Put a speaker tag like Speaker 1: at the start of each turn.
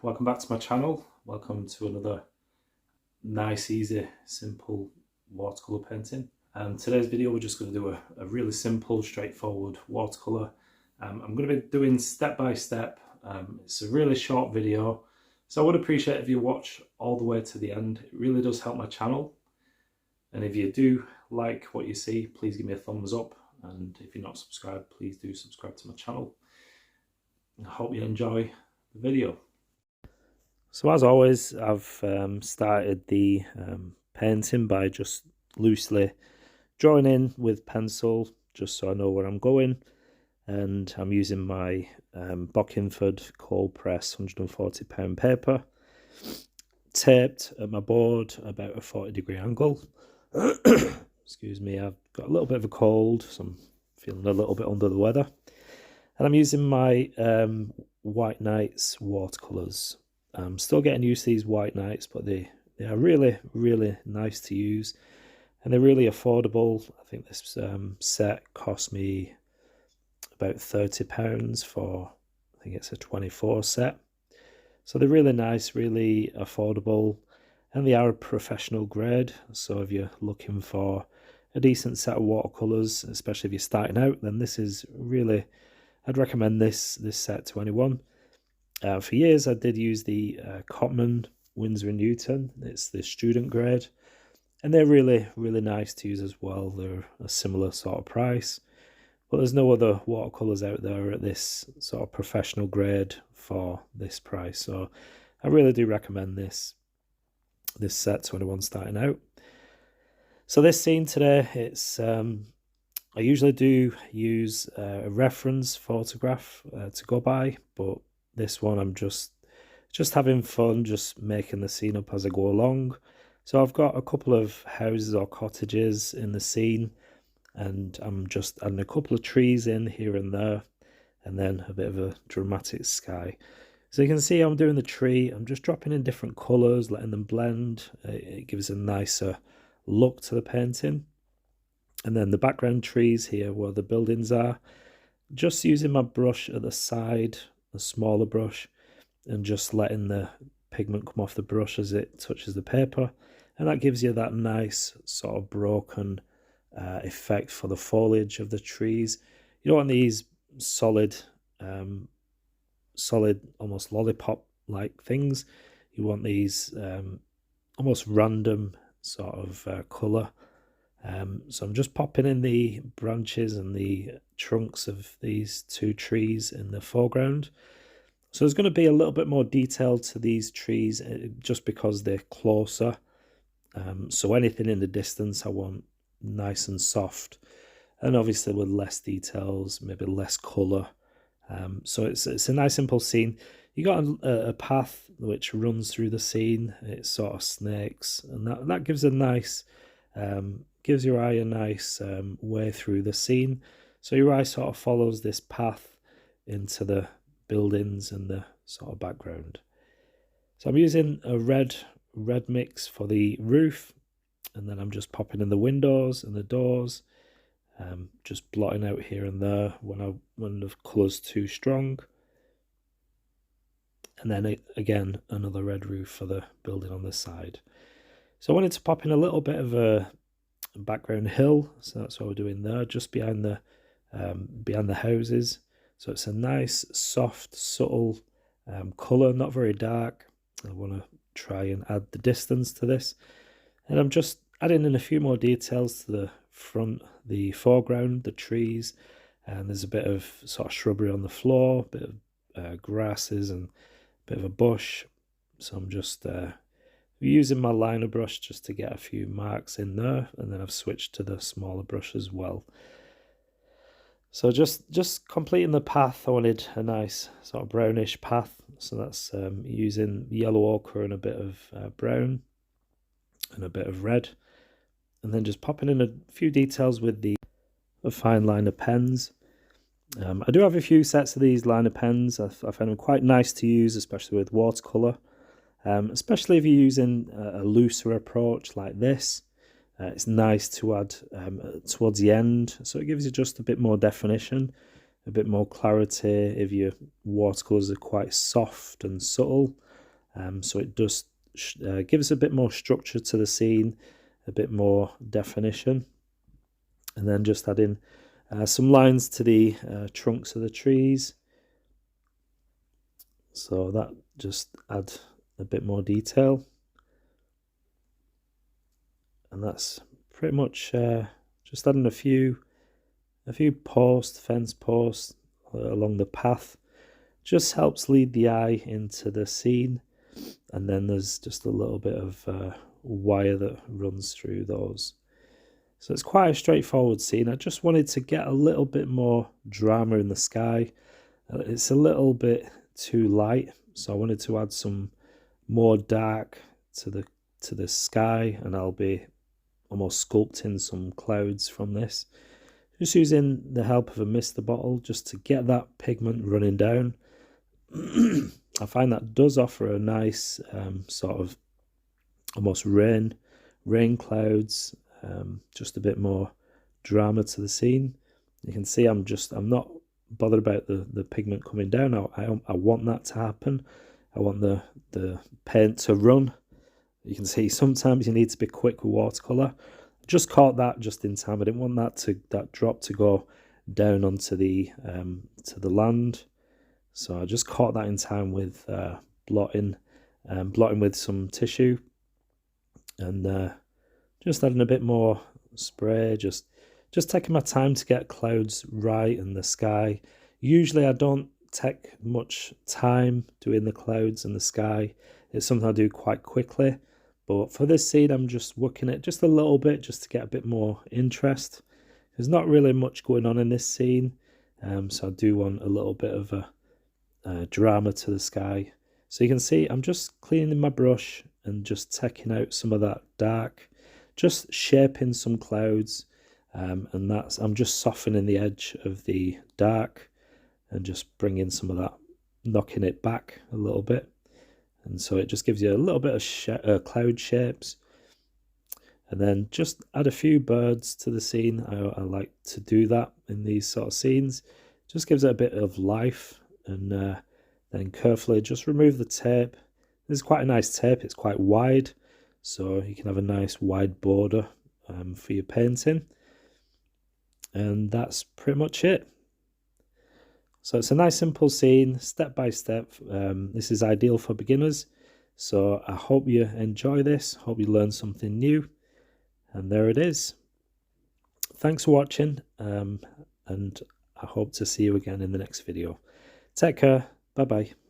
Speaker 1: welcome back to my channel. Welcome to another nice, easy, simple watercolour painting. Today's video we're just going to do a really simple, straightforward watercolour. I'm going to be doing step by step. It's a really short video, so I would appreciate if you watch all the way to the end. It really does help my channel, and if you do like what you see, please give me a thumbs up, and if you're not subscribed, please do subscribe to my channel. I hope you enjoy the video. So as always, I've started the painting by just loosely drawing in with pencil, just so I know where I'm going. And I'm using my Bockingford cold press 140 pound paper, taped at my board about a 40-degree angle. Excuse me, I've got a little bit of a cold, so I'm feeling a little bit under the weather. And I'm using my White Nights watercolours. I'm still getting used to these White Nights, but they are really, really nice to use. And they're really affordable. I think this set cost me about £30 for, I think it's a 24 set. So they're really nice, really affordable. And they are a professional grade. So if you're looking for a decent set of watercolours, especially if you're starting out, then this is really... I'd recommend this set to anyone. For years, I did use the Cotman Winsor & Newton. It's the student grade, and they're really, really nice to use as well. They're a similar sort of price, but there's no other watercolors out there at this sort of professional grade for this price. So I really do recommend this set to anyone starting out. So this scene today, it's I usually do use a reference photograph to go by, but this one I'm just having fun, just making the scene up as I go along. So I've got a couple of houses or cottages in the scene, and I'm just adding a couple of trees in here and there, and then a bit of a dramatic sky. So you can see I'm doing the tree. I'm just dropping in different colours, letting them blend. It gives a nicer look to the painting. And then the background trees here where the buildings are, just using my brush at the side, a smaller brush, and just letting the pigment come off the brush as it touches the paper. And that gives you that nice sort of broken effect for the foliage of the trees. You don't want these solid, almost lollipop-like things. You want these almost random sort of colour. So I'm just popping in the branches and the trunks of these two trees in the foreground. So there's going to be a little bit more detail to these trees just because they're closer. So anything in the distance I want nice and soft, and obviously with less details, maybe less colour. So it's a nice simple scene. You got a path which runs through the scene. It sort of snakes, and that gives a nice... gives your eye a nice way through the scene. So your eye sort of follows this path into the buildings and the sort of background. So I'm using a red mix for the roof, and then I'm just popping in the windows and the doors, just blotting out here and there when the colour's too strong. And then again, another red roof for the building on the side. So I wanted to pop in a little bit of a background hill, so that's what we're doing there, just behind the houses. So it's a nice, soft, subtle colour, not very dark. I want to try and add the distance to this, and I'm just adding in a few more details to the front, the foreground, the trees, and there's a bit of sort of shrubbery on the floor, a bit of grasses and a bit of a bush. So I'm just using my liner brush just to get a few marks in there, and then I've switched to the smaller brush as well. So just completing the path. I wanted a nice sort of brownish path, so that's using yellow ochre and a bit of brown and a bit of red, and then just popping in a few details with the fine liner pens. I do have a few sets of these liner pens. I find them quite nice to use, especially with watercolour. Especially if you're using a looser approach like this. It's nice to add towards the end, so it gives you just a bit more definition, a bit more clarity if your watercolours are quite soft and subtle. so it does give us a bit more structure to the scene, a bit more definition. And then just add in some lines to the trunks of the trees, so that just add a bit more detail. And that's pretty much just adding a few posts, fence posts along the path. Just helps lead the eye into the scene. And then there's just a little bit of wire that runs through those. So it's quite a straightforward scene. I just wanted to get a little bit more drama in the sky. It's a little bit too light, so I wanted to add some more dark to the sky, and I'll be almost sculpting some clouds from this. Just using the help of a mister bottle just to get that pigment running down. I find that does offer a nice sort of almost rain clouds, just a bit more drama to the scene. You can see I'm not bothered about the pigment coming down. I want that to happen. I want the paint to run. You can see sometimes you need to be quick with watercolor. I just caught that just in time. I didn't want that drop to go down onto the land. So I just caught that in time with blotting with some tissue, and just adding a bit more spray, just taking my time to get clouds right in the sky. Usually I don't take much time doing the clouds in the sky. It's something I do quite quickly. But for this scene, I'm just working it just a little bit just to get a bit more interest. There's not really much going on in this scene, so I do want a little bit of a drama to the sky. So you can see I'm just cleaning my brush and just taking out some of that dark, just shaping some clouds, and I'm just softening the edge of the dark and just bringing some of that, knocking it back a little bit. And so it just gives you a little bit of cloud shapes. And then just add a few birds to the scene. I like to do that in these sort of scenes. Just gives it a bit of life. And then carefully just remove the tape. This is quite a nice tape. It's quite wide, so you can have a nice wide border for your painting. And that's pretty much it. So it's a nice simple scene, step by step. This is ideal for beginners. So I hope you enjoy this. Hope you learn something new. And there it is. Thanks for watching. And I hope to see you again in the next video. Take care. Bye-bye.